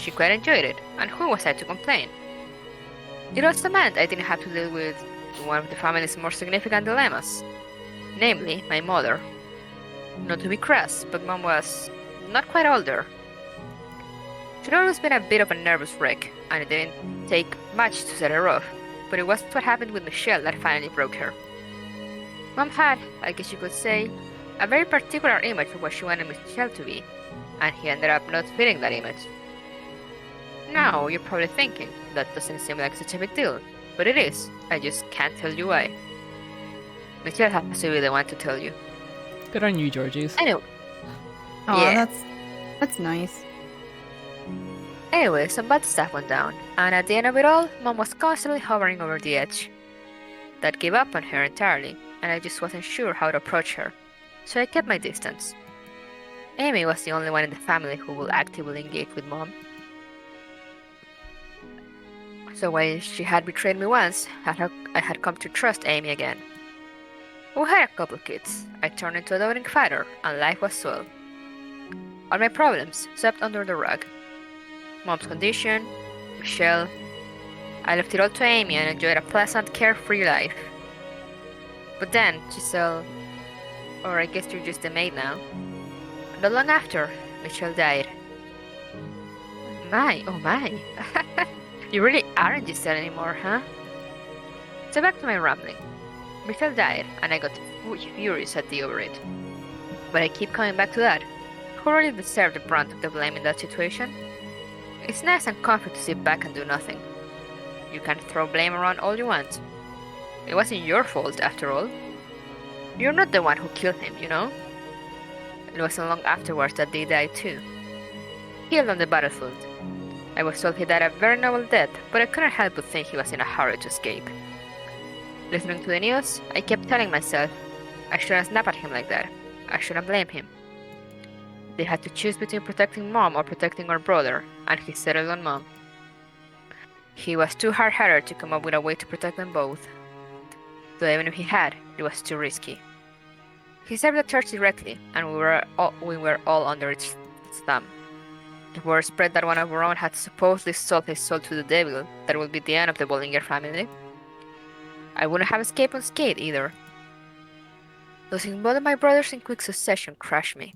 She quite enjoyed it, and who was I to complain? It also meant I didn't have to deal with one of the family's more significant dilemmas, namely, my mother. Not to be crass, but Mom was not quite older. She'd always been a bit of a nervous wreck, and it didn't take much to set her off, but it was what happened with Michelle that finally broke her. Mom had, I guess you could say, a very particular image of what she wanted Michelle to be, and he ended up not fitting that image. Now, you're probably thinking, that doesn't seem like such a big deal, but it is. I just can't tell you why. Michelle has to be the one to tell you. Good on you, Georgies. Anyway. Oh, Yeah. that's nice. Anyway, some bad stuff went down, and at the end of it all, Mom was constantly hovering over the edge. That gave up on her entirely, and I just wasn't sure how to approach her, so I kept my distance. Amy was the only one in the family who would actively engage with Mom. So while she had betrayed me once, I had come to trust Amy again. We had a couple kids, I turned into a doting father, and life was swell. All my problems swept under the rug. Mom's condition, Michelle. I left it all to Amy and enjoyed a pleasant, carefree life. But then, Giselle, or I guess you're just a maid now, not long after, Michelle died. Oh my. You really aren't Giselle anymore, huh? So back to my rambling. Michelle died, and I got furious at the over it. But I keep coming back to that. Who really deserved the brunt of the blame in that situation? It's nice and comfy to sit back and do nothing. You can throw blame around all you want. It wasn't your fault, after all. You're not the one who killed him, you know? It wasn't long afterwards that they died too. Killed on the battlefield. I was told he died a very noble death, but I couldn't help but think he was in a hurry to escape. Listening to the news, I kept telling myself, I shouldn't snap at him like that. I shouldn't blame him. They had to choose between protecting Mom or protecting our brother, and he settled on Mom. He was too hard-headed to come up with a way to protect them both. Though even if he had, it was too risky. He served the church directly, and we were all under its thumb. The word spread that one of our own had supposedly sold his soul to the devil. That would be the end of the Bollinger family. I wouldn't have escaped unscathed either. Losing both of my brothers in quick succession crushed me.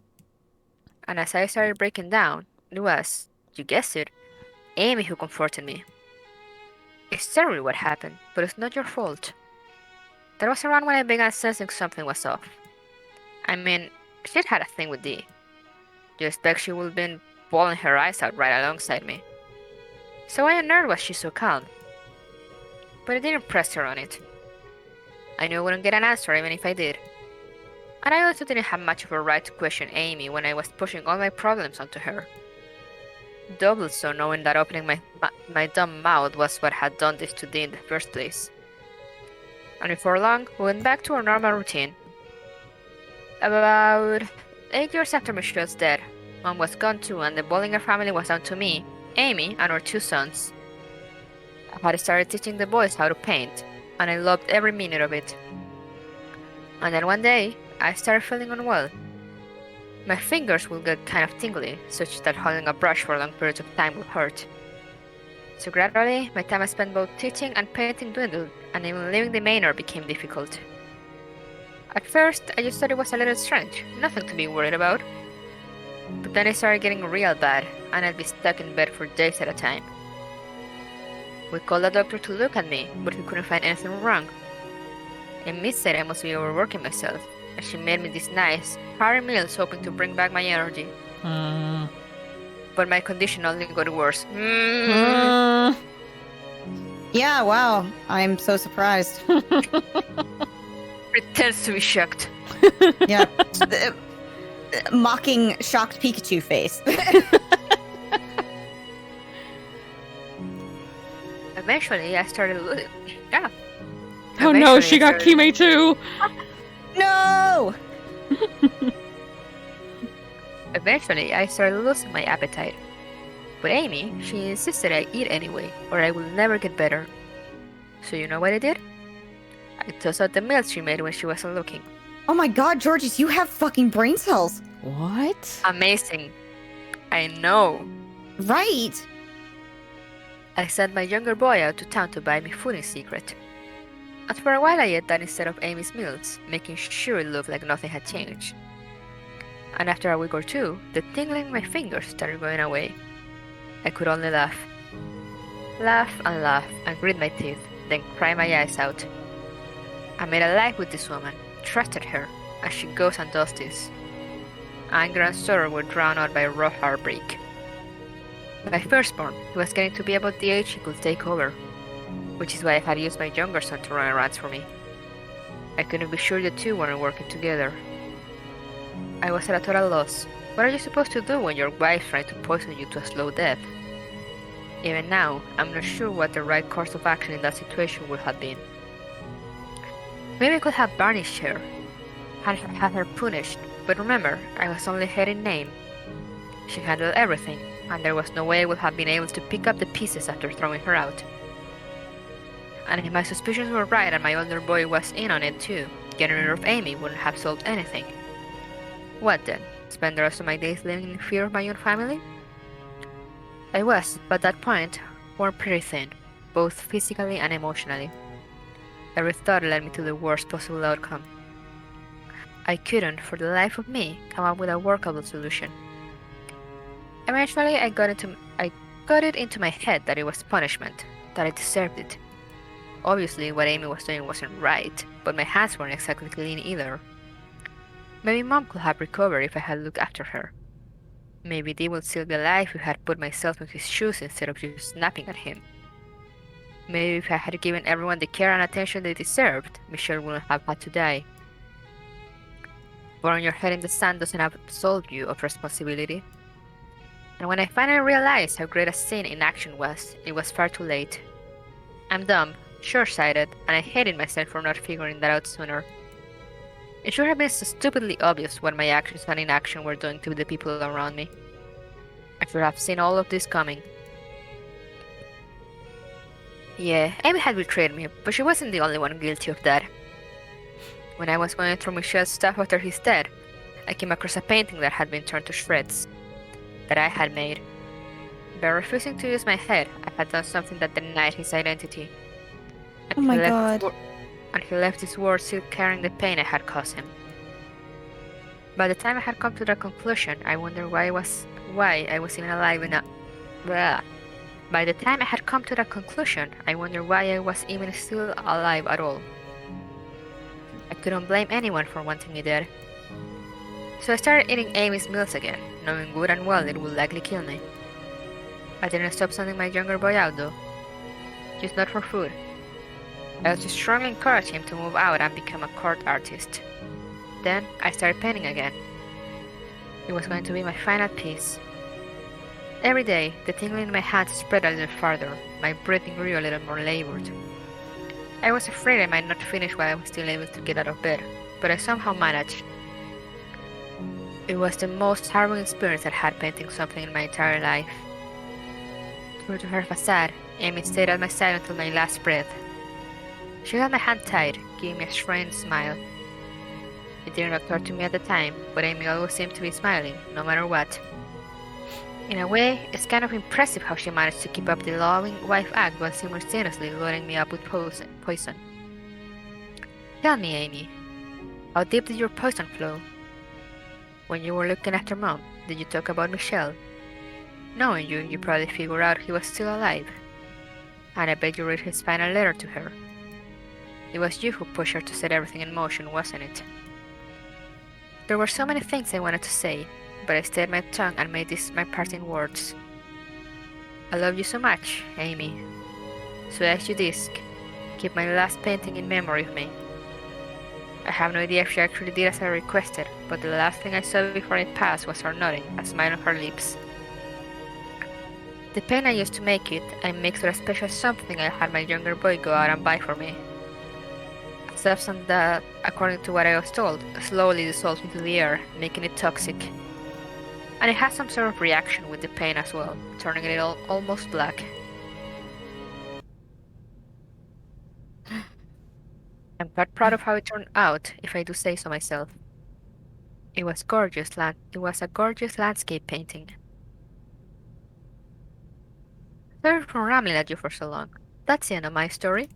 And as I started breaking down, it was, you guessed it, Amy who comforted me. It's terrible what happened, but it's not your fault. That was around when I began sensing something was off. I mean, she'd had a thing with Dee. You expect she would have been bawling her eyes out right alongside me. So why on earth was she so calm? But I didn't press her on it. I knew I wouldn't get an answer even if I did. And I also didn't have much of a right to question Amy when I was pushing all my problems onto her. Double so knowing that opening my dumb mouth was what had done this to Dee in the first place. And before long, we went back to our normal routine. About 8 years after Michelle's death, Mom was gone too, and the Bollinger family was down to me, Amy, and our 2 sons. I had started teaching the boys how to paint, and I loved every minute of it. And then one day, I started feeling unwell. My fingers would get kind of tingly, such that holding a brush for long periods of time would hurt. So gradually, my time I spent both teaching and painting dwindled, and even leaving the manor became difficult. At first, I just thought it was a little strange, nothing to be worried about. But then it started getting real bad, and I'd be stuck in bed for days at a time. We called the doctor to look at me, but he couldn't find anything wrong. Amy said I must be overworking myself, and she made me these nice, hearty meals hoping to bring back my energy. But my condition only got worse. Yeah, wow. I'm so surprised. Pretends to be shocked. Yeah. Mocking, shocked Pikachu face. Eventually, I started losing. Yeah. Oh no, she got Kime too! No! Eventually, I started losing my appetite. But Amy, she insisted I eat anyway, or I will never get better. So you know what I did? I tossed out the meals she made when she wasn't looking. Oh my god, Georges, you have fucking brain cells. What? Amazing. I know. Right. I sent my younger boy out to town to buy me food in secret. And for a while I ate that instead of Amy's meals, making sure it looked like nothing had changed. And after a week or two, the tingling in my fingers started going away. I could only laugh. Laugh and grit my teeth, then cry my eyes out. I made a life with this woman, trusted her, and she goes and does this. Anger and sorrow were drowned out by raw heartbreak. My firstborn, he was getting to be about the age he could take over, which is why I had used my younger son to run errands for me. I couldn't be sure the two weren't working together. I was at a total loss. What are you supposed to do when your wife's trying to poison you to a slow death? Even now, I'm not sure what the right course of action in that situation would have been. Maybe I could have banished her, had her punished, but remember, I was only her in name. She handled everything, and there was no way I would have been able to pick up the pieces after throwing her out. And if my suspicions were right and my older boy was in on it too, getting rid of Amy wouldn't have solved anything. What then? Spend the rest of my days living in fear of my own family? I was, by that point, worn pretty thin, both physically and emotionally. Every thought led me to the worst possible outcome. I couldn't, for the life of me, come up with a workable solution. Eventually, I got it into my head that it was punishment, that I deserved it. Obviously, what Amy was doing wasn't right, but my hands weren't exactly clean either. Maybe Mom could have recovered if I had looked after her. Maybe Dee would still be alive if I had put myself in his shoes instead of just snapping at him. Maybe if I had given everyone the care and attention they deserved, Michelle wouldn't have had to die. Burying your head in the sand doesn't absolve you of responsibility. And when I finally realized how great a sin inaction was, it was far too late. I'm dumb, short-sighted, and I hated myself for not figuring that out sooner. It should have been so stupidly obvious what my actions and inaction were doing to the people around me. I should have seen all of this coming. Yeah, Amy had betrayed me, but she wasn't the only one guilty of that. When I was going through Michelle's stuff after his death, I came across a painting that had been torn to shreds, that I had made. By refusing to use my head, I had done something that denied his identity. Oh my god. And he left this world still carrying the pain I had caused him. By the time I had come to that conclusion, I wondered why I was even alive in a... Blah. By the time I had come to that conclusion, I wondered why I was even still alive at all. I couldn't blame anyone for wanting me dead. So I started eating Amy's meals again, knowing good and well it would likely kill me. I didn't stop sending my younger boy out though. Just not for food. I also strongly encouraged him to move out and become a court artist. Then I started painting again. It was going to be my final piece. Every day, the tingling in my hands spread a little farther, my breathing grew a little more labored. I was afraid I might not finish while I was still able to get out of bed, but I somehow managed. It was the most harrowing experience I'd had painting something in my entire life. True to her facade, Amy stayed at my side until my last breath. She held my hand tight, giving me a strange smile. It didn't occur to me at the time, but Amy always seemed to be smiling, no matter what. In a way, it's kind of impressive how she managed to keep up the loving wife act while simultaneously loading me up with poison. Tell me, Amy, how deep did your poison flow? When you were looking after Mom, did you talk about Michelle? Knowing you, you probably figured out he was still alive. And I bet you read his final letter to her. It was you who pushed her to set everything in motion, wasn't it? There were so many things I wanted to say, but I stayed my tongue and made these my parting words. I love you so much, Amy. So as you disc, keep my last painting in memory of me. I have no idea if she actually did as I requested, but the last thing I saw before it passed was her nodding, a smile on her lips. The paint I used to make it, I mixed with a special something I had my younger boy go out and buy for me. A substance that, according to what I was told, slowly dissolves into the air, making it toxic. And it has some sort of reaction with the paint as well, turning it almost black. I'm quite proud of how it turned out, if I do say so myself. It was a gorgeous landscape painting. Sorry for rambling at you for so long. That's the end of my story.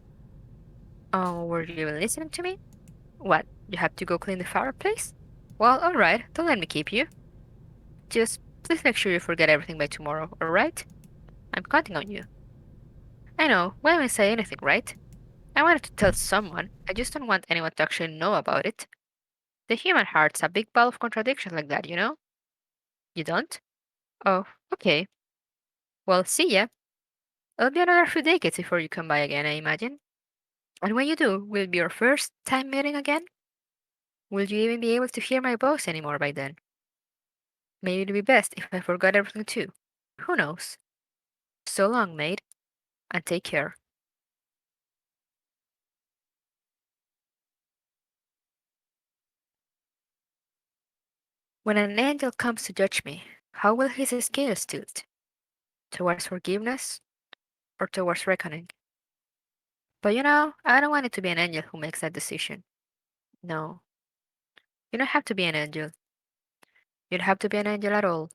Oh, were you even listening to me? What, you have to go clean the fireplace? Well, alright, don't let me keep you. Just please make sure you forget everything by tomorrow, alright? I'm counting on you. I know, we haven't said anything, right? I wanted to tell someone, I just don't want anyone to actually know about it. The human heart's a big ball of contradictions like that, you know? You don't? Oh, okay. Well, see ya. It'll be another few decades before you come by again, I imagine. And when you do, will it be your first time meeting again? Will you even be able to hear my voice anymore by then? Maybe it'd be best if I forgot everything too. Who knows? So long, maid, and take care. When an angel comes to judge me, how will his scales tilt? Towards forgiveness or towards reckoning? But I don't want it to be an angel who makes that decision. No, you don't have to be an angel. You don't have to be an angel at all.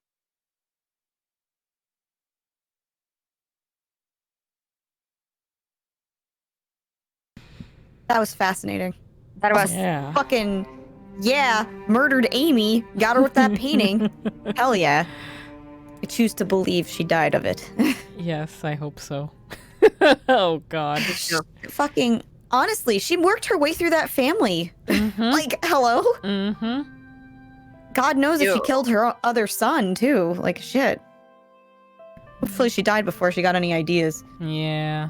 That was fascinating. That was Yeah. Fucking, yeah, murdered Amy, got her with that painting. Hell yeah. I choose to believe she died of it. Yes, I hope so. Oh god. Fucking, honestly, she worked her way through that family. Like, hello? Mm-hmm. God knows if she Ew. killed her other son, too. Like, shit. Hopefully she died before she got any ideas. Yeah.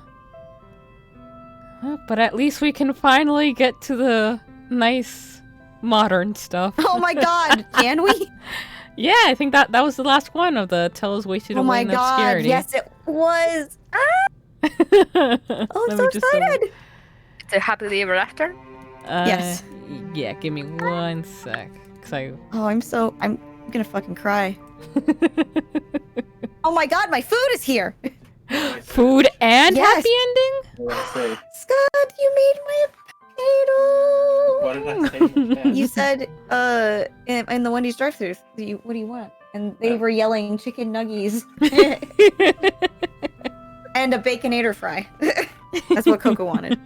Well, but at least we can finally get to the nice modern stuff. Oh my god, can we? Yeah, I think that was the last one of the Tell Us Wasted Oh Away my in god, Obscurity. yes it was! Oh, I'm Let so me just excited! It's a happily ever after? Yes. Yeah, give me 1 sec. Oh, I'm gonna fucking cry. Oh my god, my food is here! Food and Yes. happy ending? What did I say? Scott, you made my potato! What did I say in the chat? You said, in the Wendy's drive-thru, what do you want? And they were yelling chicken nuggies. And a baconator fry. That's what Coco wanted.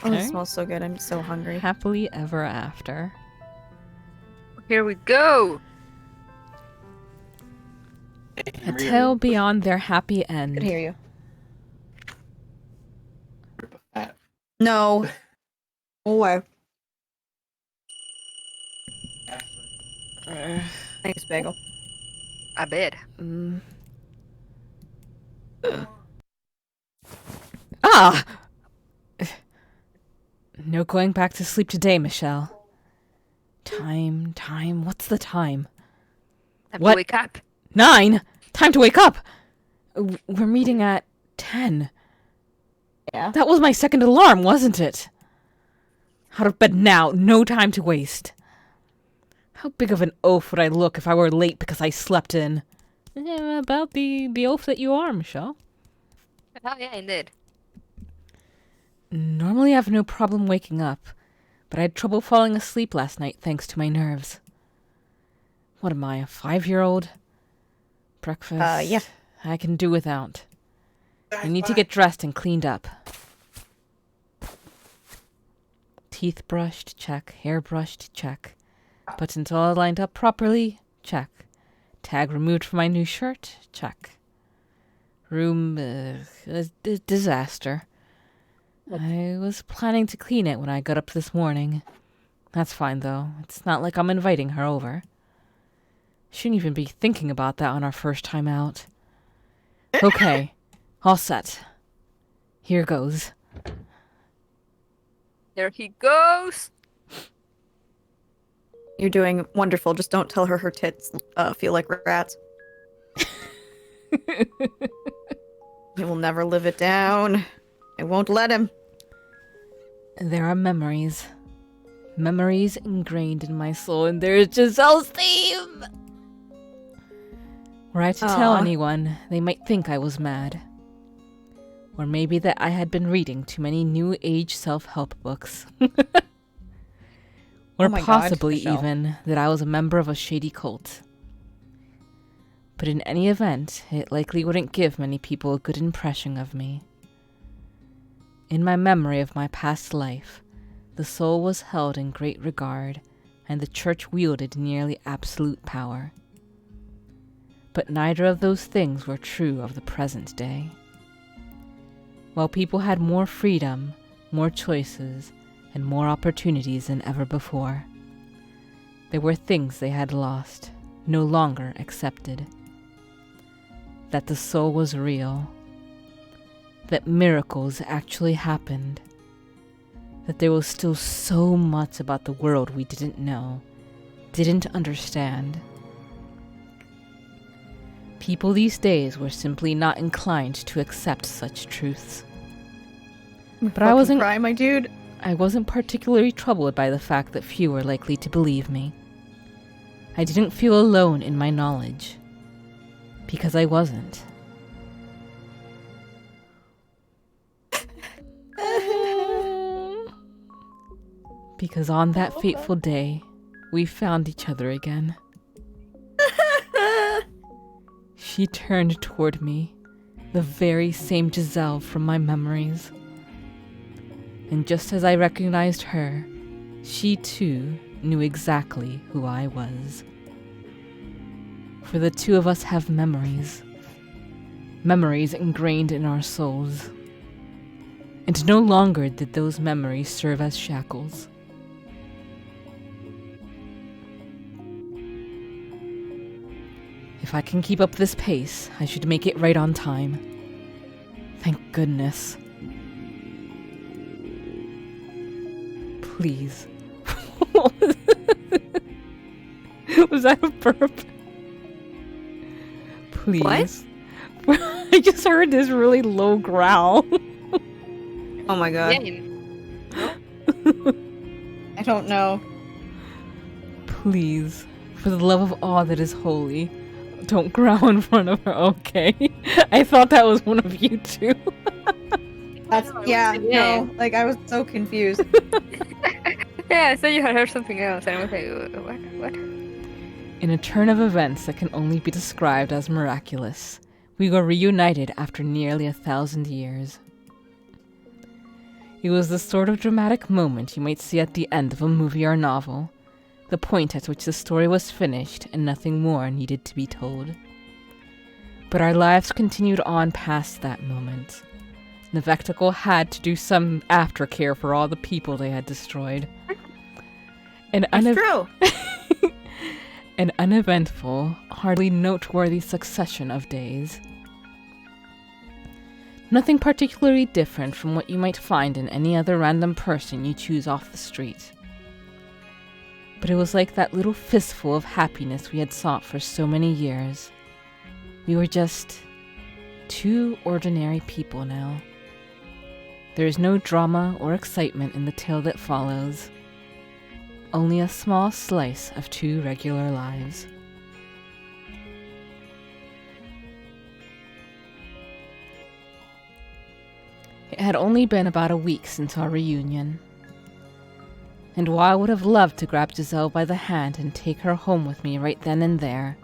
Oh, it smells so good. I'm so hungry. Happily ever after. Here we go! A tale beyond their happy I end. could hear you. Fat. No. Or. Thanks, Bagel. I bet. Ah! No going back to sleep today, Michelle. Time, what's the time? Time What? to wake up. 9? Time to wake up! We're meeting at 10. Yeah. That was my second alarm, wasn't it? Out of bed now, no time to waste. How big of an oaf would I look if I were late because I slept in? Yeah, about the oaf that you are, Michelle. Oh yeah, indeed. Normally I have no problem waking up, but I had trouble falling asleep last night thanks to my nerves. What am I, a 5-year-old? Breakfast? Yeah. I can do without. I need to get dressed and cleaned up. Teeth brushed, check. Hair brushed, check. Buttons all lined up properly, check. Tag removed from my new shirt, check. Room, a disaster. I was planning to clean it when I got up this morning. That's fine, though. It's not like I'm inviting her over. Shouldn't even be thinking about that on our first time out. Okay, all set. Here goes. There he goes! You're doing wonderful. Just don't tell her tits feel like rats. He will never live it down. I won't let him. There are memories. Memories ingrained in my soul, and there's Giselle's theme! Were I to tell Aw. anyone, they might think I was mad. Or maybe that I had been reading too many new age self-help books. Or Oh my God, possibly Michelle. even that I was a member of a shady cult. But in any event, it likely wouldn't give many people a good impression of me. In my memory of my past life, the soul was held in great regard, and the church wielded nearly absolute power. But neither of those things were true of the present day. While people had more freedom, more choices, and more opportunities than ever before, there were things they had lost, no longer accepted. That the soul was real, that miracles actually happened, that there was still so much about the world we didn't know, didn't understand. People these days were simply not inclined to accept such truths. But I wasn't cry, my dude. I wasn't particularly troubled by the fact that few were likely to believe me. I didn't feel alone in my knowledge, because I wasn't. Because on that fateful day, we found each other again. She turned toward me, the very same Giselle from my memories. And just as I recognized her, she too knew exactly who I was. For the two of us have memories. Memories ingrained in our souls. And no longer did those memories serve as shackles. If I can keep up this pace, I should make it right on time. Thank goodness. Please. Was that a burp? Please. What? I just heard this really low growl. Oh my god. Yeah, I don't know. Please, for the love of all that is holy, don't growl in front of her, okay? I thought that was one of you two. That's no. Like I was so confused. yeah, I thought you had heard something else, and I was like, what? In a turn of events that can only be described as miraculous, we were reunited after nearly 1,000 years. It was the sort of dramatic moment you might see at the end of a movie or novel, the point at which the story was finished and nothing more needed to be told. But our lives continued on past that moment. Novectacle had to do some aftercare for all the people they had destroyed. True. An uneventful, hardly noteworthy succession of days. Nothing particularly different from what you might find in any other random person you choose off the street. But it was like that little fistful of happiness we had sought for so many years. We were just two ordinary people now. There is no drama or excitement in the tale that follows. Only a small slice of two regular lives. It had only been about a week since our reunion. And while I would have loved to grab Giselle by the hand and take her home with me right then and there,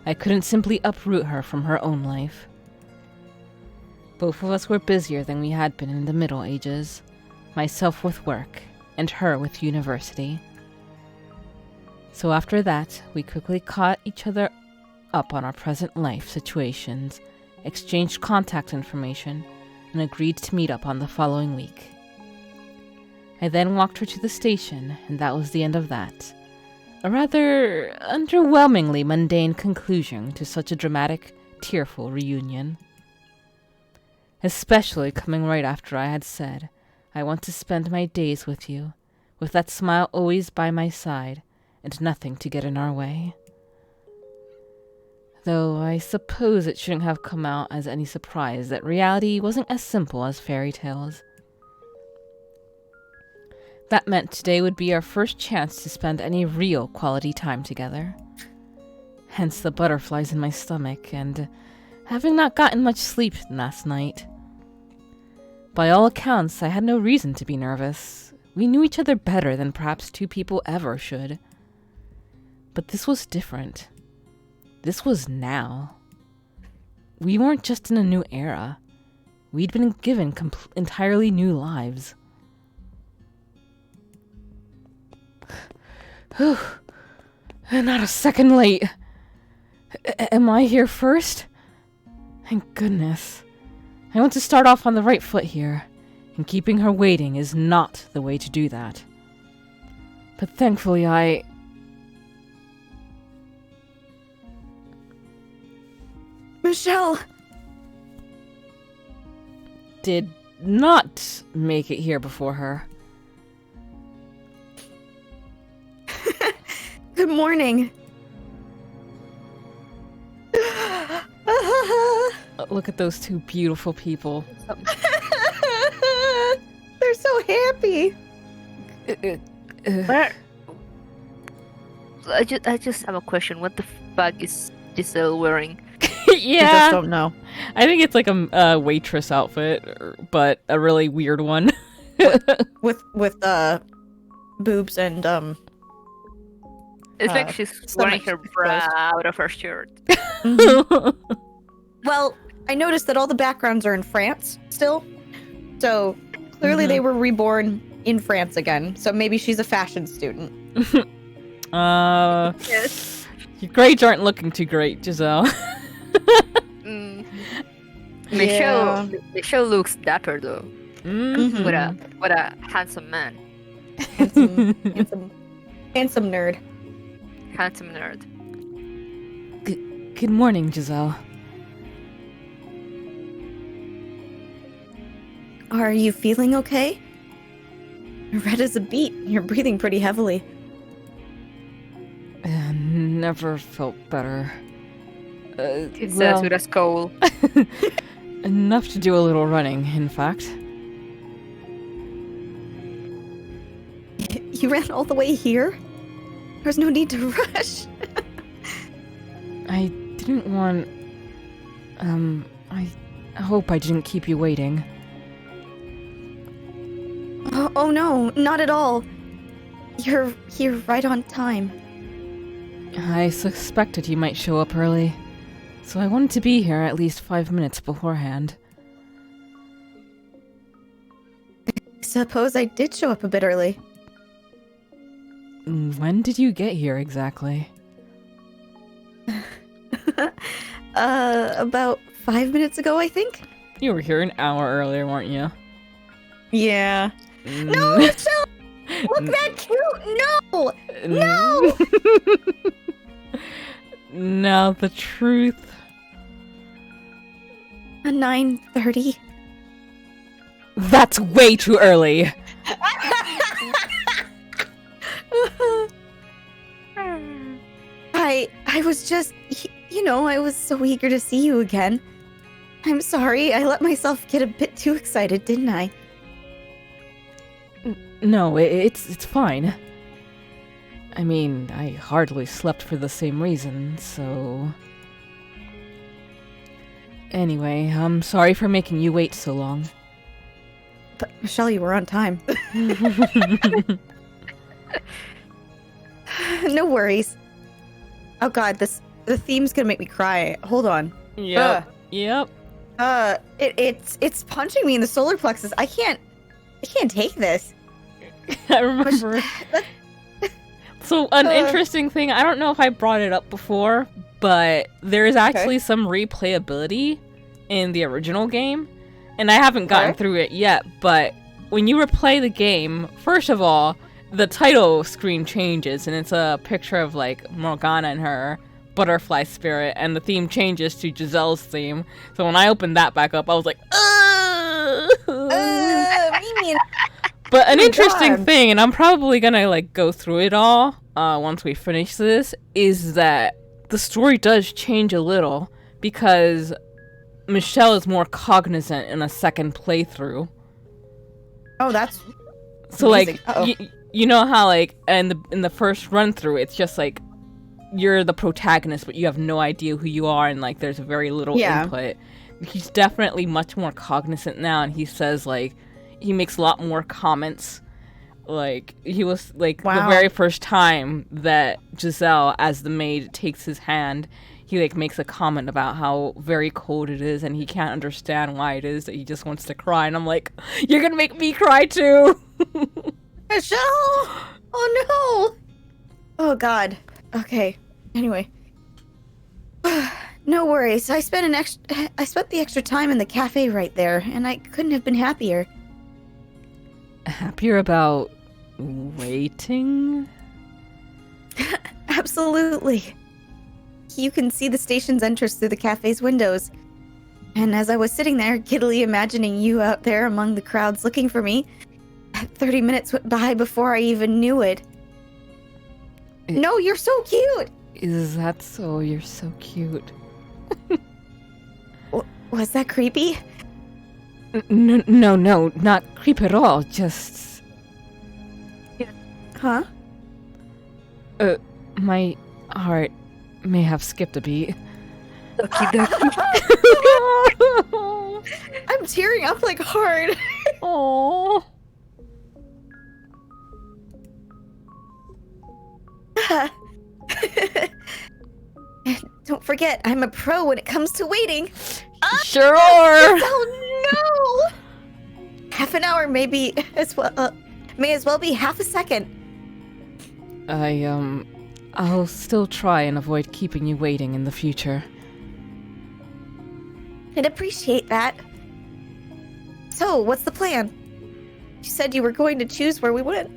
I couldn't simply uproot her from her own life. Both of us were busier than we had been in the Middle Ages, myself with work, and her with university. So after that, we quickly caught each other up on our present life situations, exchanged contact information, and agreed to meet up on the following week. I then walked her to the station, and that was the end of that. A rather underwhelmingly mundane conclusion to such a dramatic, tearful reunion. Especially coming right after I had said, I want to spend my days with you, with that smile always by my side, and nothing to get in our way. Though I suppose it shouldn't have come out as any surprise that reality wasn't as simple as fairy tales. That meant today would be our first chance to spend any real quality time together. Hence the butterflies in my stomach, and having not gotten much sleep last night. By all accounts, I had no reason to be nervous. We knew each other better than perhaps two people ever should. But this was different. This was now. we weren't just in a new era. We'd been given entirely new lives. Whew. Not a second late. Am I here first? Thank goodness. I want to start off on the right foot here, and keeping her waiting is not the way to do that. But thankfully Michelle! did not make it here before her. Good morning. Look at those two beautiful people. They're so happy. Where? I just have a question. What the fuck is Giselle wearing? You just Yeah, don't know. I think it's like a waitress outfit, but a really weird one. With boobs and It's like she's wearing her stomach bra exposed. out of her shirt. Well, I noticed that all the backgrounds are in France still. So clearly they were reborn in France again. So maybe she's a fashion student. Yes. Your grades aren't looking too great, Giselle. Mm. Yeah. Michelle looks dapper though. Mhm. What a handsome man. Handsome nerd. Handsome nerd. Good morning, Giselle. Are you feeling okay? You're red as a beet. You're breathing pretty heavily. Never felt better. It says with a skull. Enough to do a little running, in fact. You ran all the way here? There's no need to rush. I didn't want... I hope I didn't keep you waiting. Oh no, not at all. You're here right on time. I suspected you might show up early, so I wanted to be here at least 5 minutes beforehand. Suppose I did show up a bit early. When did you get here exactly? About 5 minutes ago, I think? You were here an hour earlier, weren't you? Yeah. No, Michelle! Look that cute! No! No! Now the truth. 9:30. That's way too early. I was just, I was so eager to see you again. I'm sorry, I let myself get a bit too excited, didn't I? No, it's fine. I mean, I hardly slept for the same reason, so... Anyway, I'm sorry for making you wait so long. But Michelle, you were on time. No worries. Oh god, the theme's gonna make me cry. Hold on. Yep. Yep. It's punching me in the solar plexus. I can't take this. I remember. So, an interesting thing, I don't know if I brought it up before, but there is actually some replayability in the original game, and I haven't gotten through it yet, but when you replay the game, first of all, the title screen changes, and it's a picture of, like, Morgana and her butterfly spirit, and the theme changes to Giselle's theme. So when I opened that back up, I was like, But an interesting thing, and I'm probably gonna, like, go through it all once we finish this, is that the story does change a little, because Michelle is more cognizant in a second playthrough. Oh, that's So, amazing. like, you know how, like, in the first run-through, it's just, like, you're the protagonist, but you have no idea who you are, and, like, there's very little input. He's definitely much more cognizant now, and he says, like, he makes a lot more comments. Like, he was, like, the very first time that Giselle, as the maid, takes his hand, he like makes a comment about how very cold it is and he can't understand why it is that he just wants to cry. And I'm like, you're gonna make me cry too. Michelle! Oh no! Oh god. Okay. Anyway. No worries. I spent the extra time in the cafe right there, and I couldn't have been happier. Happier about waiting? Absolutely. You can see the station's entrance through the cafe's windows. And as I was sitting there, giddily imagining you out there among the crowds looking for me, 30 minutes went by before I even knew it. No, you're so cute! Is that so? You're so cute. Was that creepy? No, not creep at all. Just... Huh? My heart may have skipped a beat. I'm tearing up like hard. Aww. Don't forget, I'm a pro when it comes to waiting. Sure. Oh no! Half an hour may as well be half a second. I'll still try and avoid keeping you waiting in the future. I'd appreciate that. So, what's the plan? You said you were going to choose where we went.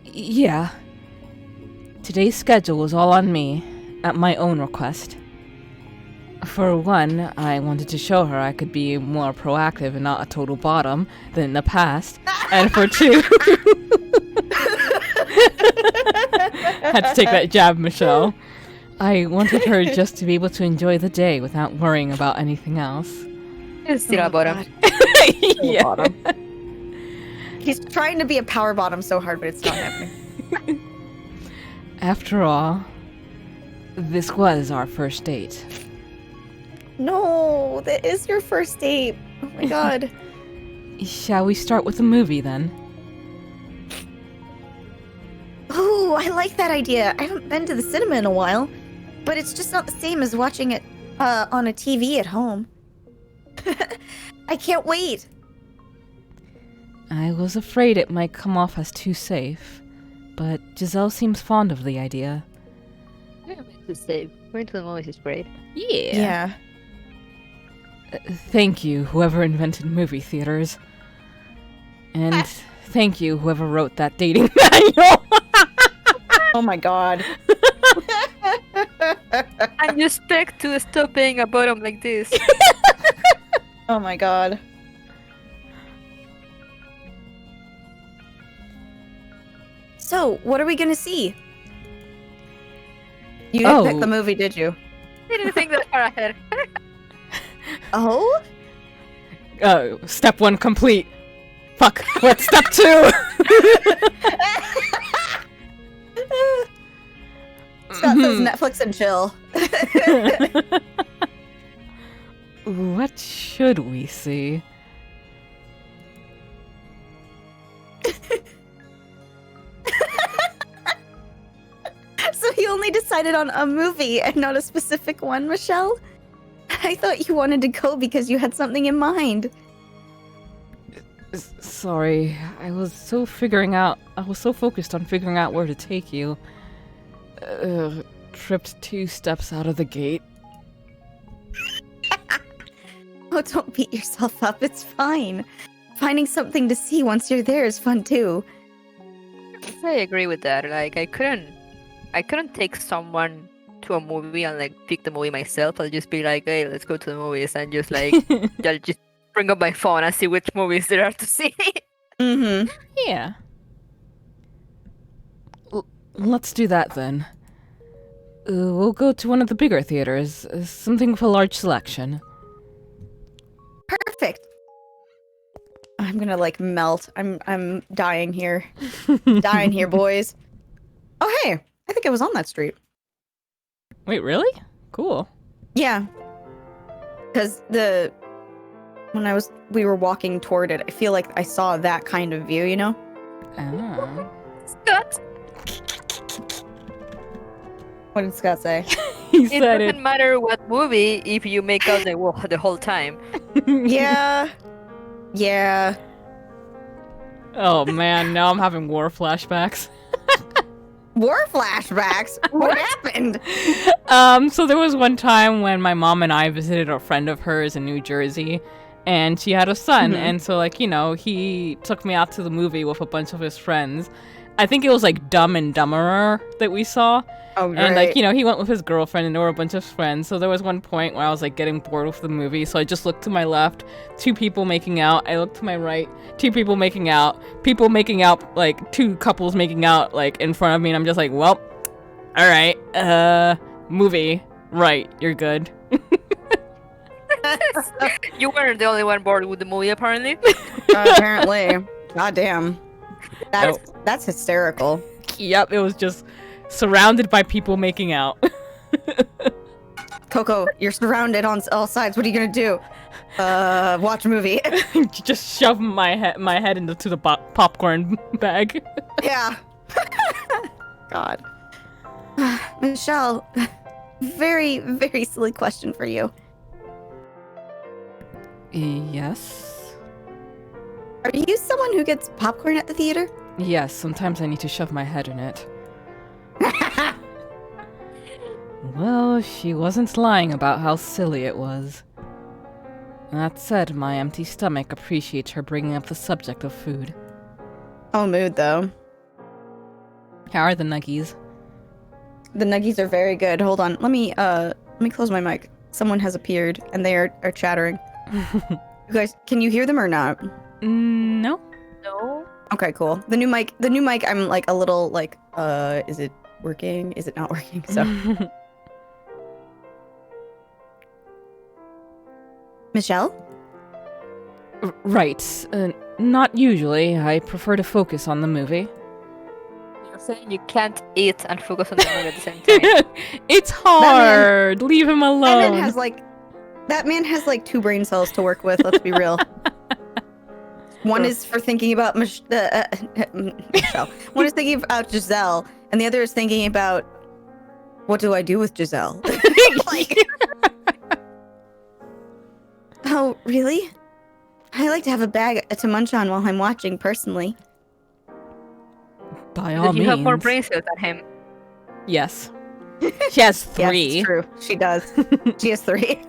Yeah. Today's schedule was all on me, at my own request. For one, I wanted to show her I could be more proactive and not a total bottom than in the past. And for two... Had to take that jab, Michelle. I wanted her just to be able to enjoy the day without worrying about anything else. It's still a bottom. Yeah. Bottom. He's trying to be a power bottom so hard, but it's not happening. After all, this was our first date. No, that is your first date. Oh my god. Shall we start with the movie then? Ooh, I like that idea. I haven't been to the cinema in a while, but it's just not the same as watching it on a TV at home. I can't wait. I was afraid it might come off as too safe, but Giselle seems fond of the idea. To save. Going to the movies is great. Yeah. Thank you, whoever invented movie theaters. And thank you, whoever wrote that dating manual. Oh my god. And you expect to stop being a bottom like this. Oh my god. So, what are we gonna see? You didn't pick the movie, did you? Didn't think that far ahead. Oh? Step 1 complete. Fuck, what's step 2? Scott says Netflix and chill. What should we see? So you only decided on a movie and not a specific one, Michelle? I thought you wanted to go because you had something in mind. Sorry, I was so focused on figuring out where to take you. Tripped 2 steps out of the gate. Oh, don't beat yourself up. It's fine. Finding something to see once you're there is fun too. I agree with that. Like, I couldn't take someone to a movie and like pick the movie myself. I'll just be like, hey, let's go to the movies, and just like I'll just bring up my phone and see which movies there are to see. Mm-hmm. Yeah. Let's do that then. We'll go to one of the bigger theaters, something with a large selection. Perfect. I'm gonna like melt. I'm dying here. Dying here, boys. Oh hey, I think I was on that street. Wait, really? Cool. Yeah. Because we were walking toward it, I feel like I saw that kind of view, you know? Ah. Scott. What did Scott say? He It said doesn't matter what movie if you make out the whole time. Yeah. Yeah. Oh man, now I'm having war flashbacks. War flashbacks? What happened? So there was one time when my mom and I visited a friend of hers in New Jersey, and she had a son, and so like, you know, he took me out to the movie with a bunch of his friends. I think it was like Dumb and Dumberer that we saw. Oh, great. And like, you know, he went with his girlfriend and there were a bunch of friends. So there was one point where I was like getting bored with the movie. So I just looked to my left, 2 people making out. I looked to my right, 2 people making out, like 2 couples making out like in front of me. And I'm just like, well, all right, movie. Right, you're good. You weren't the only one bored with the movie, apparently. Apparently. Goddamn. That's hysterical. Yep, it was just surrounded by people making out. Coco, you're surrounded on all sides. What are you gonna do? Watch a movie. Just shove my head into the popcorn bag. Yeah. God. Michelle, very, very silly question for you. Yes. Are you someone who gets popcorn at the theater? Yes, sometimes I need to shove my head in it. Well, she wasn't lying about how silly it was. That said, my empty stomach appreciates her bringing up the subject of food. Oh, mood though. How are the nuggies? The nuggies are very good. Hold on. Let me close my mic. Someone has appeared and they are chattering. You guys, can you hear them or not? No. No. Okay, cool. The new mic, I'm like a little like, is it working? Is it not working? So Michelle? Right. Not usually. I prefer to focus on the movie. You're saying you can't eat and focus on the movie at the same time. It's hard. Leave him alone. That man has like 2 brain cells to work with, let's be real. One is for thinking about Michelle. One is thinking about Giselle, and the other is thinking about what do I do with Giselle? Like, oh, really? I like to have a bag to munch on while I'm watching, personally. By all Did you means. have more brain cells than him? Yes. She has 3. Yes, it's true. She does. She has 3.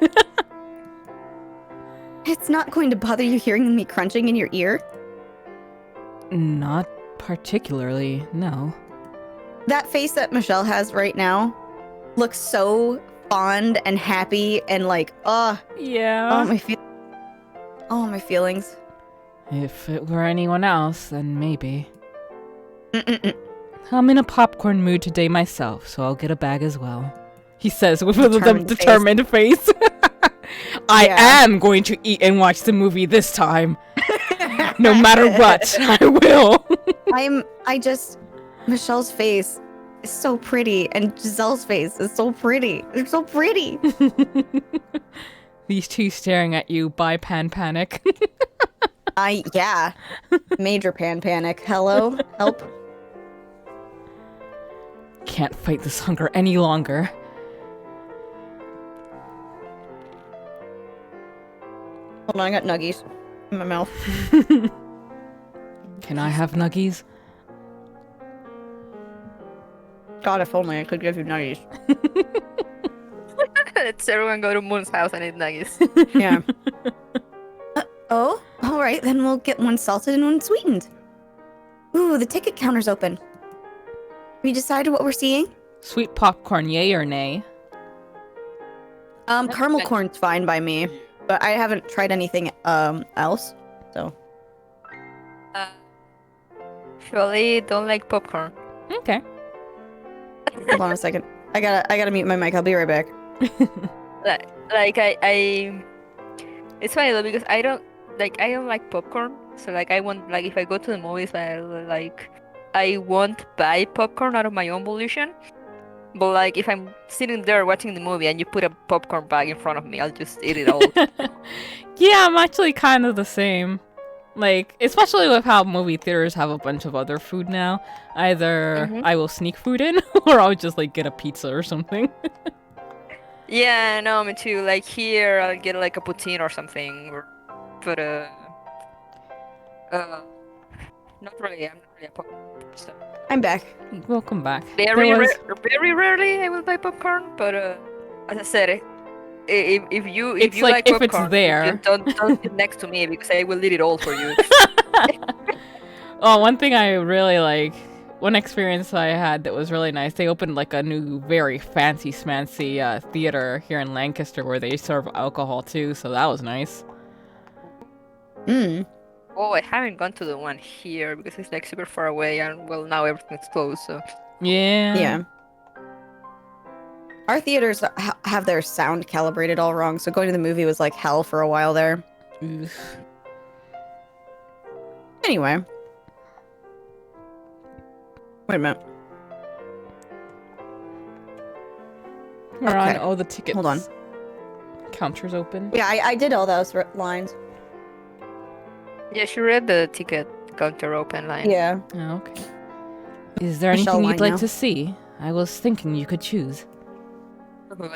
It's not going to bother you hearing me crunching in your ear? Not particularly, no. That face that Michelle has right now looks so fond and happy and like, Yeah. my feelings. If it were anyone else, then maybe. Mm-mm-mm. I'm in a popcorn mood today myself, so I'll get a bag as well. He says with a Determined determined face. I Yeah. am going to eat and watch the movie this time. No matter what, I will. Michelle's face is so pretty, and Giselle's face is so pretty. They're so pretty. These 2 staring at you by pan panic. Yeah. Major pan panic. Hello? Help? Can't fight this hunger any longer. Hold on, I got nuggies in my mouth. Can I have nuggies? God, if only I could give you nuggies. Let's everyone go to Moon's house and eat nuggets. Yeah. Oh, all right. Then we'll get one salted and one sweetened. Ooh, the ticket counter's open. Have you decided what we're seeing? Sweet popcorn, yay or nay? Caramel corn's fine by me, but I haven't tried anything else. So Surely don't like popcorn. Okay. hold on a second. I gotta mute my mic. I'll be right back. Like I it's funny though because I don't like popcorn. So like I won't like if I go to the movies I won't buy popcorn out of my own volition. But like if I'm sitting there watching the movie and you put a popcorn bag in front of me, I'll just eat it all. Yeah, I'm actually kind of the same. Like, especially with how movie theaters have a bunch of other food now. Either Mhm. I will sneak food in, or I'll just, like, get a pizza or something. Yeah, no, me too. Like here, I'll get like a poutine or something, but uh, not really. I'm not really a popcorn person. I'm back. Welcome back. Very There was... very rarely I will buy popcorn, but as I said, if you It's like like, if it's popcorn, there. just don't sit next to me because I will eat it all for you. Oh, one thing I really like, one experience I had that was really nice, they opened like a new, very fancy smancy theater here in Lancaster where they serve alcohol too, so that was nice. Mm. Oh, I haven't gone to the one here because it's like super far away, and well, now everything's closed. So Yeah. Yeah. Our theaters have their sound calibrated all wrong, so going to the movie was like hell for a while there. Oof. Anyway. Wait a minute. We're on Okay. all the tickets. Hold on. Counters open. Yeah, I did all those lines. yeah, she read the ticket counter open line. Yeah. Oh, okay. Is there Michelle anything you'd line like now. to see? I was thinking you could choose.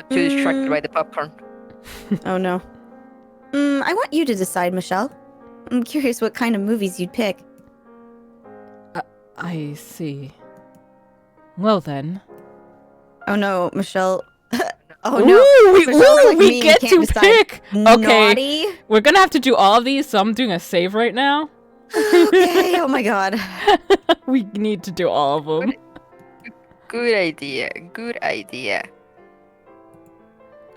Too distracted by the popcorn. Oh no. I want you to decide, Michelle. I'm curious what kind of movies you'd pick. I see. Well then. Oh no, Michelle. Oh no. Michelle's like we me, get can't to decide. pick! Okay, Naughty. we're gonna have to do all of these, so I'm doing a save right now. Okay, oh my god. We need to do all of them. Good idea. Good idea.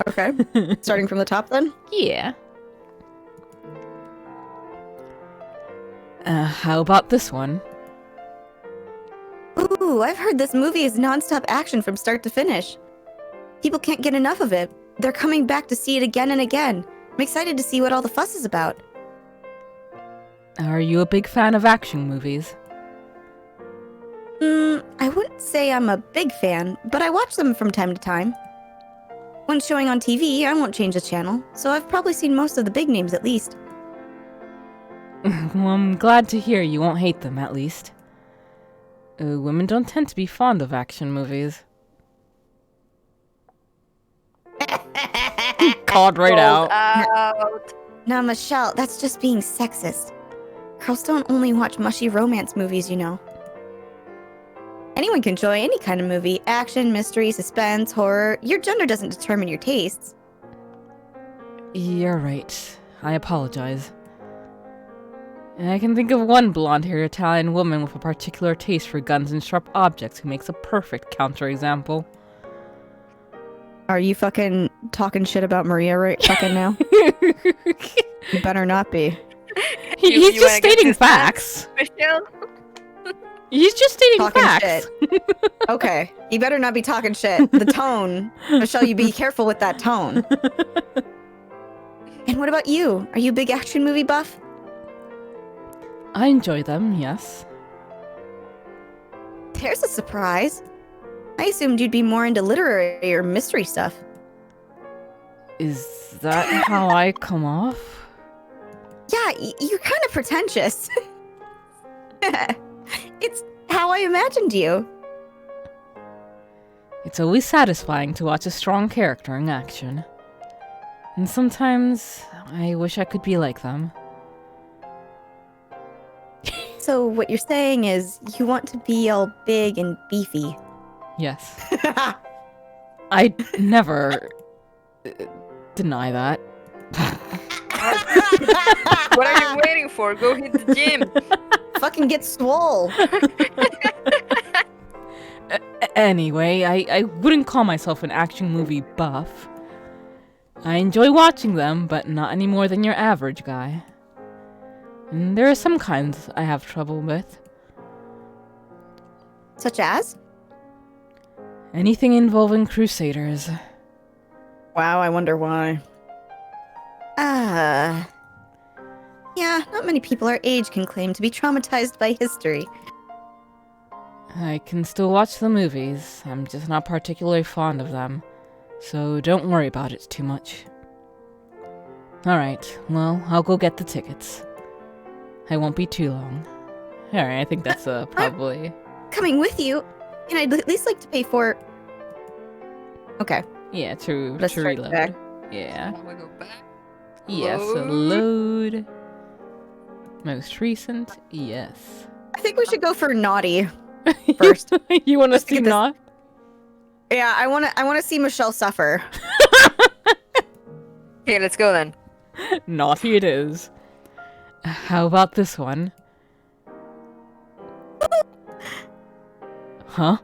Okay. Starting from the top then? Yeah. How about this one? Ooh, I've heard this movie is nonstop action from start to finish. People can't get enough of it. They're coming back to see it again and again. I'm excited to see what all the fuss is about. Are you a big fan of action movies? I wouldn't say I'm a big fan, but I watch them from time to time. When showing on TV, I won't change the channel, so I've probably seen most of the big names at least. Well, I'm glad to hear you won't hate them, at least. Women don't tend to be fond of action movies. Called right out. Out. Now, Michelle, that's just being sexist. Girls don't only watch mushy romance movies, you know. Anyone can enjoy any kind of movie. Action, mystery, suspense, horror. Your gender doesn't determine your tastes. You're right. I apologize. I can think of one blonde-haired Italian woman with a particular taste for guns and sharp objects who makes a perfect counterexample. Are you fucking talking shit about Maria right fucking now? You better not be. He's you just wanna get stating this facts. Michelle? He's just stating Talking facts. Okay, you better not be talking shit. The tone. Michelle, you be careful with that tone. And what about you? Are you a big action movie buff? I enjoy them, yes. There's a surprise. I assumed you'd be more into literary or mystery stuff. Is that how I come off? Yeah, you're kind of pretentious. It's how I imagined you. It's always satisfying to watch a strong character in action. And sometimes I wish I could be like them. So what you're saying is you want to be all big and beefy. Yes. I never deny that. What are you waiting for? Go hit the gym. Fucking get swole. Anyway, I wouldn't call myself an action movie buff. I enjoy watching them, but not any more than your average guy. And there are some kinds I have trouble with. Such as? Anything involving crusaders. Wow, I wonder why. Yeah, not many people our age can claim to be traumatized by history. I can still watch the movies. I'm just not particularly fond of them. So don't worry about it too much. Alright, well, I'll go get the tickets. I won't be too long. Alright, I think that's probably... Coming with you, and I'd at least like to pay for... Okay. Yeah, to Let's try reload. back. Yeah. We go back. Yes, load. Most recent, yes. I think we should go for naughty first. You want to Just to see get this- not? Yeah, I wanna see Michelle suffer. Okay, let's go then. Naughty it is. How about this one? Huh?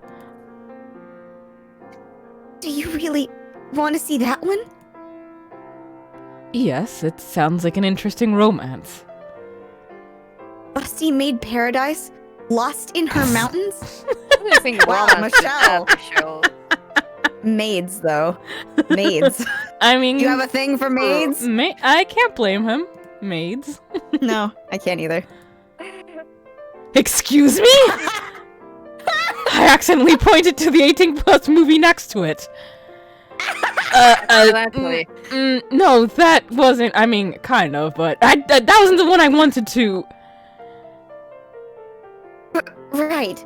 Do you really want to see that one? Yes, it sounds like an interesting romance. Busty Maid Paradise? Lost in her mountains? What do you think Wow, romance is Michelle. that, Michelle? Maids, though. Maids. I mean... You have a thing for maids? I can't blame him. Maids. No, I can't either. Excuse me? I accidentally pointed to the 18+ movie next to it. Exactly. No, that wasn't. I mean, kind of, but that wasn't the one I wanted to. Right.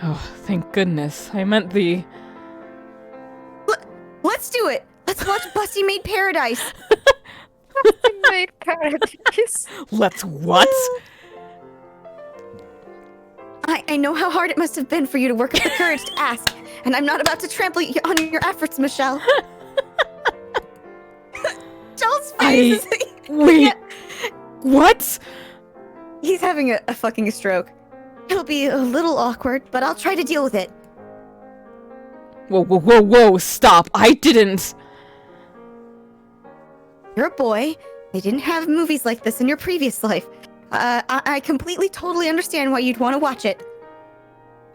Oh, thank goodness. I meant the. Let's do it. Let's watch Busty Maid Paradise. Made paradise. Let's what? I know how hard it must have been for you to work up the courage to ask, and I'm not about to trample on your efforts, Michelle. Michelle's face is... Wait. What? He's having a fucking stroke. It'll be a little awkward, but I'll try to deal with it. Whoa, whoa, whoa, whoa! Stop! I didn't. You're a boy. They didn't have movies like this in your previous life. I completely, totally understand why you'd want to watch it.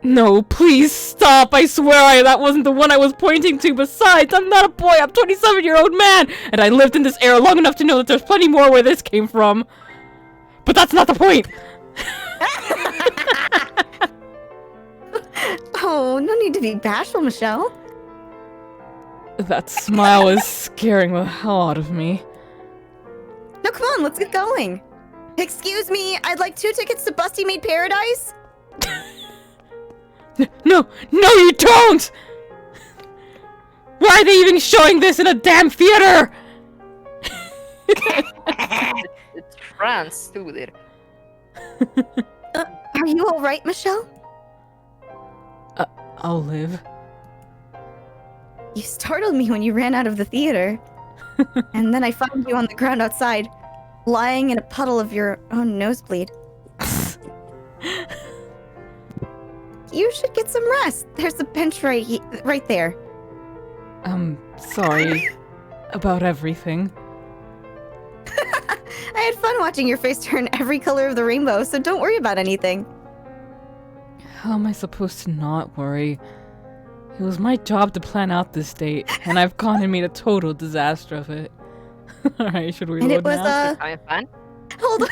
No, please stop! I swear that wasn't the one I was pointing to. Besides, I'm not a boy. I'm a 27-year-old man, and I lived in this era long enough to know that there's plenty more where this came from. But that's not the point. Oh, no need to be bashful, Michelle. That smile is scaring the hell out of me. No, come on, let's get going. Excuse me, I'd like 2 tickets to Busty Maid Paradise. No, you don't! Why are they even showing this in a damn theater? It's France, dude. Are you all right, Michelle? I'll live. You startled me when you ran out of the theater. And then I found you on the ground outside, lying in a puddle of your own nosebleed. You should get some rest. There's a bench right there. I'm sorry about everything. I had fun watching your face turn every color of the rainbow, so don't worry about anything. How am I supposed to not worry? It was my job to plan out this date, and I've gone and made a total disaster of it. Alright, should we And load it was now? Having fun? Hold on.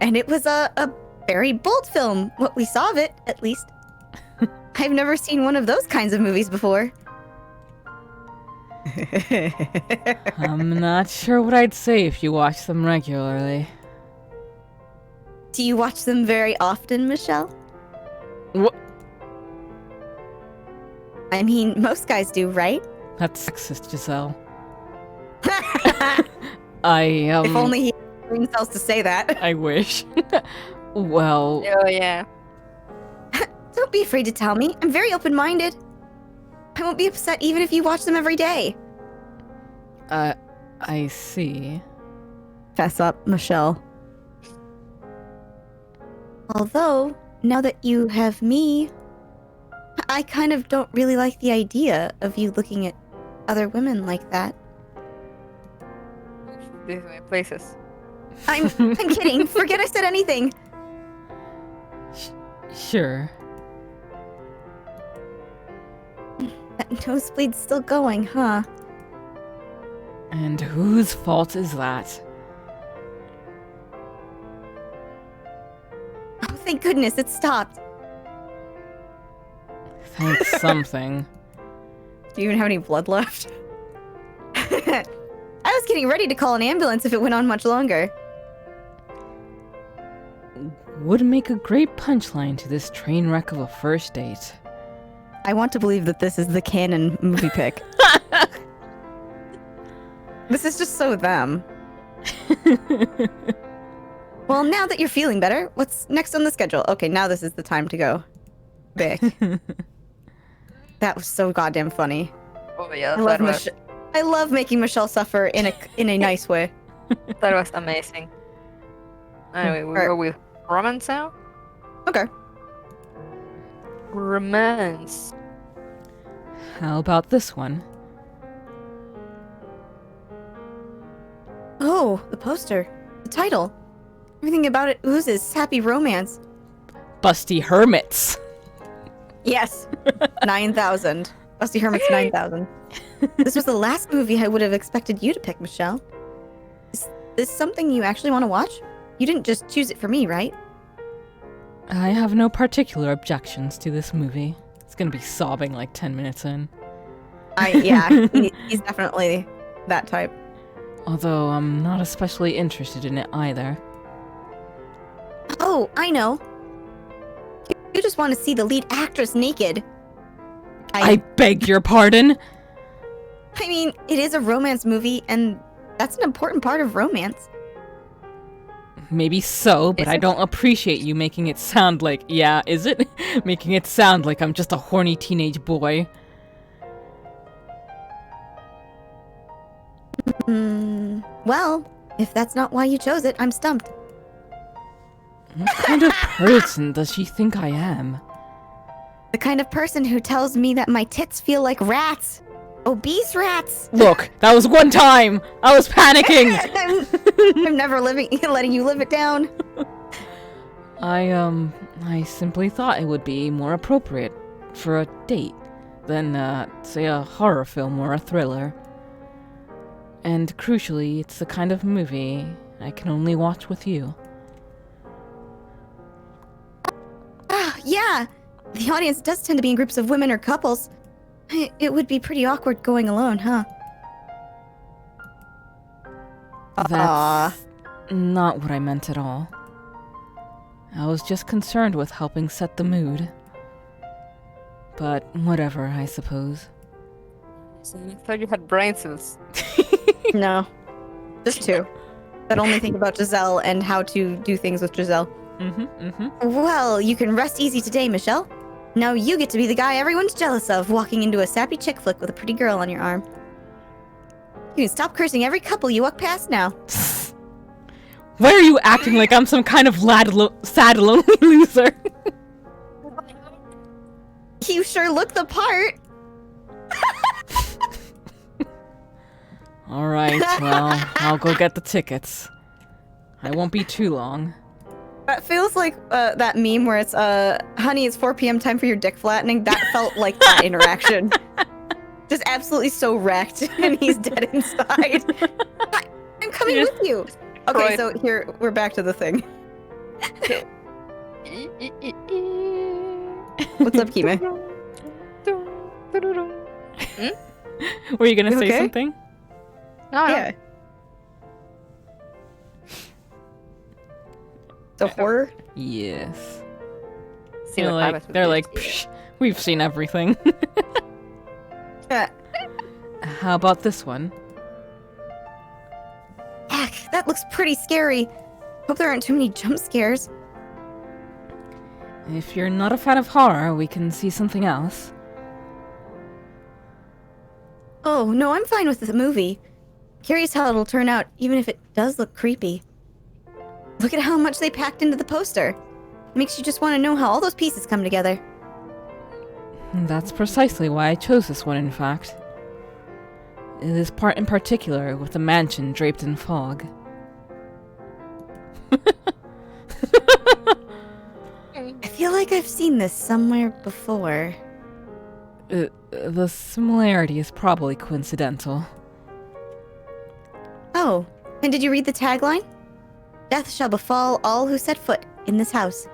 And it was a very bold film, what we saw of it, at least. I've never seen one of those kinds of movies before. I'm not sure what I'd say if you watch them regularly. Do you watch them very often, Michelle? What? I mean, most guys do, right? That's sexist, Giselle. If only he had brain cells to say that. I wish. Well... Oh, yeah. Don't be afraid to tell me. I'm very open-minded. I won't be upset even if you watch them every day. I see. Fess up, Michelle. Although, now that you have me, I kind of don't really like the idea of you looking at other women like that. These are my places. I'm kidding. Forget I said anything. Sure. That nosebleed's still going, huh? And whose fault is that? Oh, thank goodness it stopped. Thanks something. Do you even have any blood left? I was getting ready to call an ambulance if it went on much longer. would make a great punchline to this train wreck of a first date. I want to believe that this is the canon movie pick. This is just so them. Well, now that you're feeling better, what's next on the schedule? Okay, now this is the time to go. Bick. That was so goddamn funny. Oh yeah, I love making Michelle suffer in a nice way. that was amazing. Anyway, we go with romance now. Okay. Romance. How about this one? Oh, the poster. The title. Everything about it oozes happy romance. Busty Hermits. Yes. 9,000. Busty Hermits 9,000. This was the last movie I would have expected you to pick, Michelle. Is this something you actually want to watch? You didn't just choose it for me, right? I have no particular objections to this movie. It's gonna be sobbing like 10 minutes in. Yeah, he's definitely that type. Although I'm not especially interested in it either. Oh, I know. You just want to see the lead actress naked. I beg your pardon? I mean, it is a romance movie, and that's an important part of romance. Maybe so, but I don't appreciate you making it sound like, yeah, is it? Making it sound like I'm just a horny teenage boy. Well, if that's not why you chose it, I'm stumped. What kind of person does she think I am? The kind of person who tells me that my tits feel like rats. Obese rats. Look, that was one time! I was panicking! I'm never letting you live it down. I simply thought it would be more appropriate for a date than, say, a horror film or a thriller. And crucially, it's the kind of movie I can only watch with you. Yeah, the audience does tend to be in groups of women or couples. It would be pretty awkward going alone, huh? That's not what I meant at all. I was just concerned with helping set the mood. But whatever, I suppose. So I thought you had brain cells. No, just two. That only think about Giselle and how to do things with Giselle. Well, you can rest easy today, Michelle. Now you get to be the guy everyone's jealous of, walking into a sappy chick flick with a pretty girl on your arm. You can stop cursing every couple you walk past now. Why are you acting like I'm some kind of sad, lonely loser? You sure look the part. Alright, well, I'll go get the tickets. I won't be too long. That feels like that meme where it's, honey, it's 4 p.m. time for your dick flattening. That felt like that interaction. Just absolutely so wrecked, and he's dead inside. I'm coming with you. Okay, so here, we're back to the thing. What's up, Kime? Were you gonna You say okay? something? No, Yeah. The horror? Yes. See what happens with They're this. like, psh, we've seen everything. How about this one? Heck, that looks pretty scary. Hope there aren't too many jump scares. If you're not a fan of horror, we can see something else. Oh, no, I'm fine with the movie. Curious how it'll turn out, even if it does look creepy. Look at how much they packed into the poster. It makes you just want to know how all those pieces come together. That's precisely why I chose this one, in fact. This part in particular, with the mansion draped in fog. I feel like I've seen this somewhere before. The similarity is probably coincidental. Oh, and did you read the tagline? Death shall befall all who set foot in this house.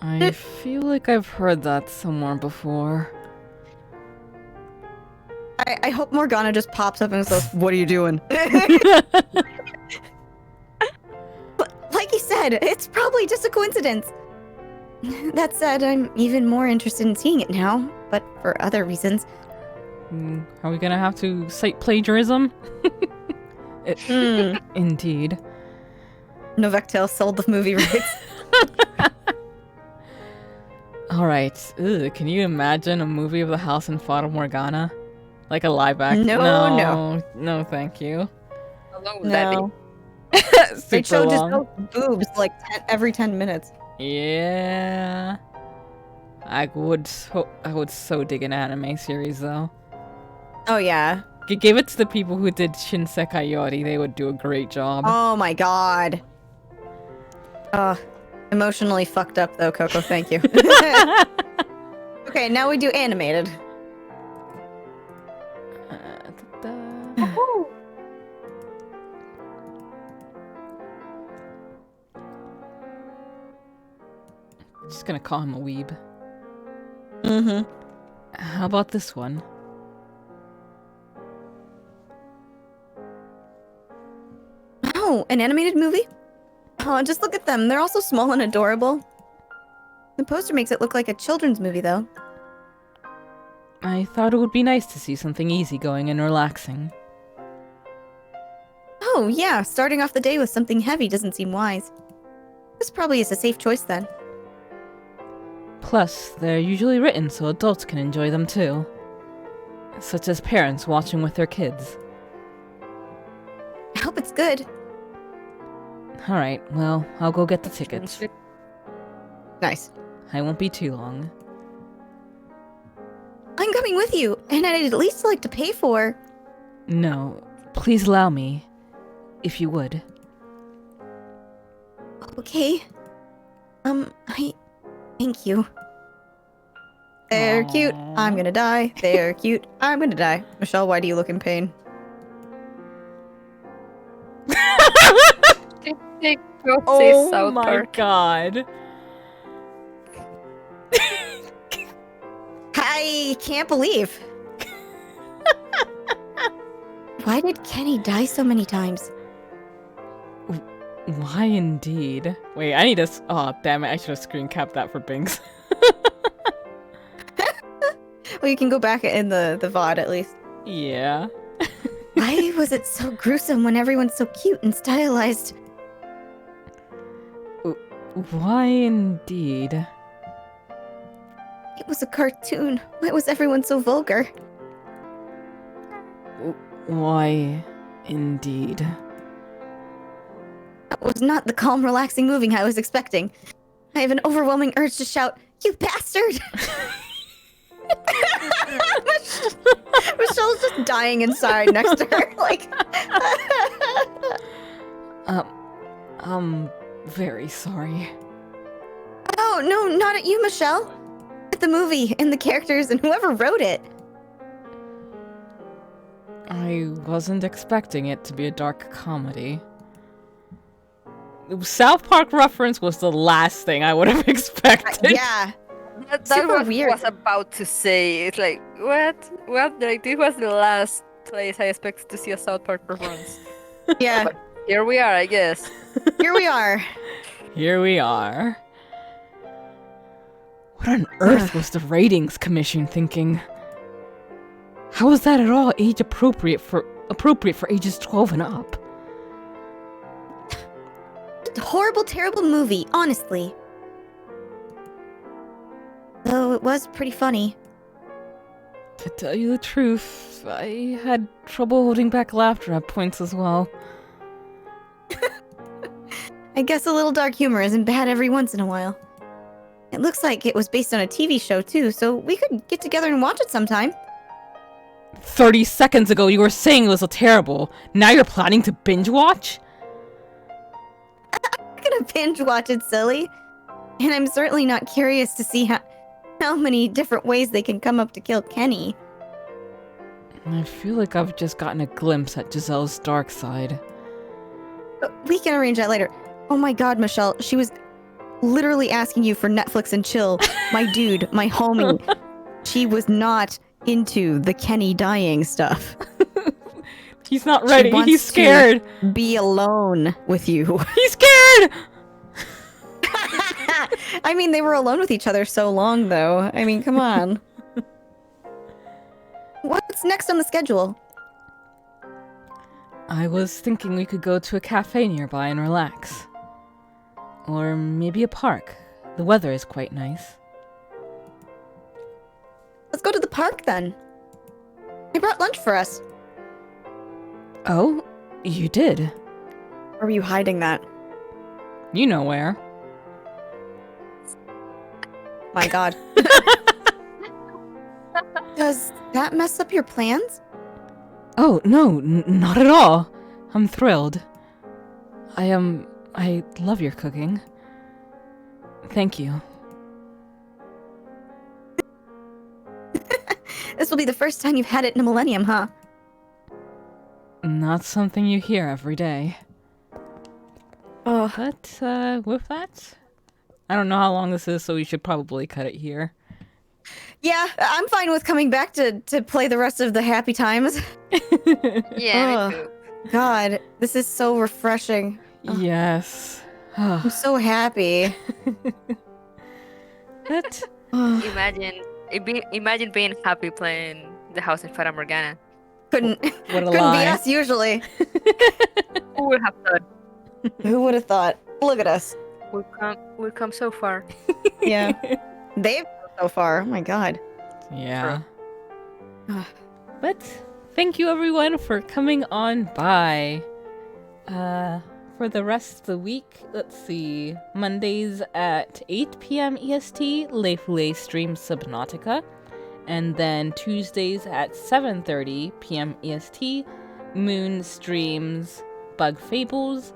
I feel like I've heard that somewhere before. I hope Morgana just pops up and goes, "What are you doing?" Like you said, said, it's probably just a coincidence. That said, I'm even more interested in seeing it now, but for other reasons. Are we gonna have to cite plagiarism? Indeed. Novectacle sold the movie rights. Alright. Can you imagine a movie of the house in FataMor? Like a live action? No. No, thank you. How long would that No. be? They Super show just long. boobs like every 10 minutes. Yeah. I would so dig an anime series though. Oh, yeah. Give it to the people who did Shinsekai Yori. They would do a great job. Oh, my God. Emotionally fucked up, though, Coco. Thank you. Okay, now we do animated. Just gonna call him a weeb. Mm-hmm. How about this one? Oh, an animated movie? Oh, just look at them. They're all so small and adorable. The poster makes it look like a children's movie, though. I thought it would be nice to see something easygoing and relaxing. Oh, yeah. Starting off the day with something heavy doesn't seem wise. This probably is a safe choice, then. Plus, they're usually written so adults can enjoy them too. Such as parents watching with their kids. I hope it's good. Alright, well, I'll go get the tickets. Nice. I won't be too long. I'm coming with you, and I'd at least like to pay for... No, please allow me. If you would. Okay. Thank you. They're cute. I'm gonna die. They're cute. I'm gonna die. Michelle, why do you look in pain? Go say Oh South my Park. god. I can't believe. Why did Kenny die so many times? Why indeed? Wait, I need to... Oh, damn it, I should have screen capped that for Binks. Well, you can go back in the VOD at least. Yeah. Why was it so gruesome when everyone's so cute and stylized? Why indeed? It was a cartoon. Why was everyone so vulgar? Why indeed? That was not the calm, relaxing movie I was expecting. I have an overwhelming urge to shout, "You bastard!" Michelle's just dying inside next to her. Like, I'm very sorry. oh no, not at you, Michelle. At the movie and the characters and whoever wrote it. I wasn't expecting it to be a dark comedy. South Park reference was the last thing I would have expected. Yeah. That Super was weird. was about to say. It's like, what? Like, this was the last place I expected to see a South Park performance. Yeah. Here we are, I guess. Here we are. Here we are. What on earth was the ratings commission thinking? How was that at all age appropriate for ages 12 and up? Horrible, terrible movie, honestly. Though it was pretty funny. To tell you the truth, I had trouble holding back laughter at points as well. I guess a little dark humor isn't bad every once in a while. It looks like it was based on a TV show too, so we could get together and watch it sometime. 30 seconds ago you were saying it was terrible. Now you're planning to binge watch? I'm gonna binge watch it, silly. And I'm certainly not curious to see how many different ways they can come up to kill Kenny. I feel like I've just gotten a glimpse at Giselle's dark side. But we can arrange that later. Oh my god, Michelle, she was literally asking you for Netflix and chill. My dude, my homie. She was not into the Kenny dying stuff. He's not She ready. wants He's scared. to be alone with you. He's scared! I mean, they were alone with each other so long, though. I mean, come on. What's next on the schedule? I was thinking we could go to a cafe nearby and relax. Or maybe a park. The weather is quite nice. Let's go to the park, then. I brought lunch for us. Oh, you did? Or were you hiding that? You know where. My god. Does that mess up your plans? Oh, no, not at all. I'm thrilled. I love your cooking. Thank you. This will be the first time you've had it in a millennium, huh? Not something you hear every day. Oh, But, with that, I don't know how long this is, so we should probably cut it here. yeah, I'm fine with coming back to play the rest of the happy times. Yeah, Ugh. me too. God, this is so refreshing. Yes. I'm so happy. But, Ugh. Imagine being happy playing the house in Fata Morgana. Couldn't what a couldn't lie. be us usually. Who would have thought Who would have thought? Look at us. we've come so far? Yeah. They've come so far. Oh my god. Yeah. Ugh. But thank you everyone for coming on by. For the rest of the week, let's see. Mondays at 8 p.m. EST, Leifule streams Subnautica. And then Tuesdays at 7:30 p.m. EST, Moon streams Bug Fables.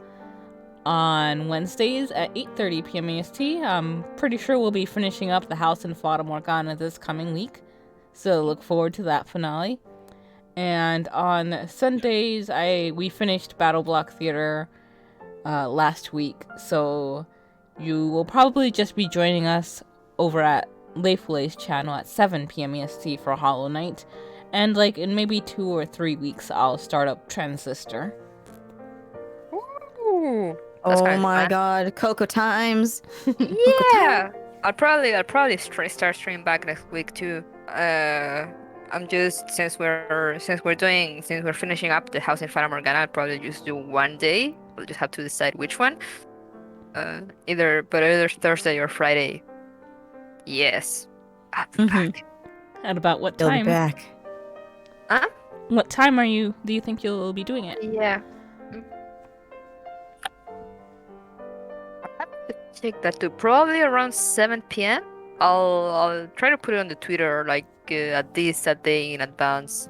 On Wednesdays at 8:30 p.m. EST, I'm pretty sure we'll be finishing up the house in Fata Morgana this coming week. So look forward to that finale. And on Sundays, we finished Battle Block Theater last week, so you will probably just be joining us over at Leifule's channel at 7 p.m. EST for Hollow Knight. And like in maybe 2 or 3 weeks, I'll start up Transistor. Ooh, that's Oh kinda my fun. god, Coco times. Yeah, I'll probably start streaming back next week too. I'm just since we're finishing up the house in Fata Morgana, I'll probably just do one day. We'll just have to decide which one. Either Thursday or Friday. Yes, I'll be Mhm. back. At about what He'll be time? back. Huh? What time do you think you'll be doing it? Yeah. I'll have to check that too. Probably around 7 p.m. I'll try to put it on the Twitter like at least a day in advance.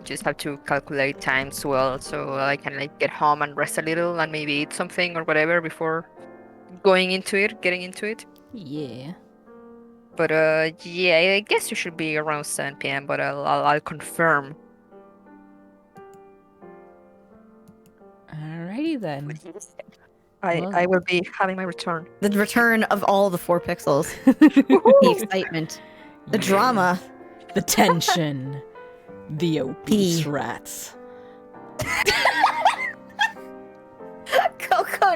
Just have to calculate times well so I can like get home and rest a little and maybe eat something or whatever before getting into it. Yeah. But yeah, I guess it should be around 7 p.m. But I'll confirm. Alrighty then. I will be having my return. The return of all the 4 pixels. The excitement. The drama. The tension. The obese rats. Coco,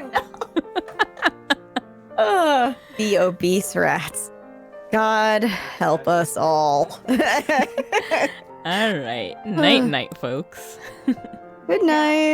no. The obese rats. God help us all. Alright. Night night, folks. Good night.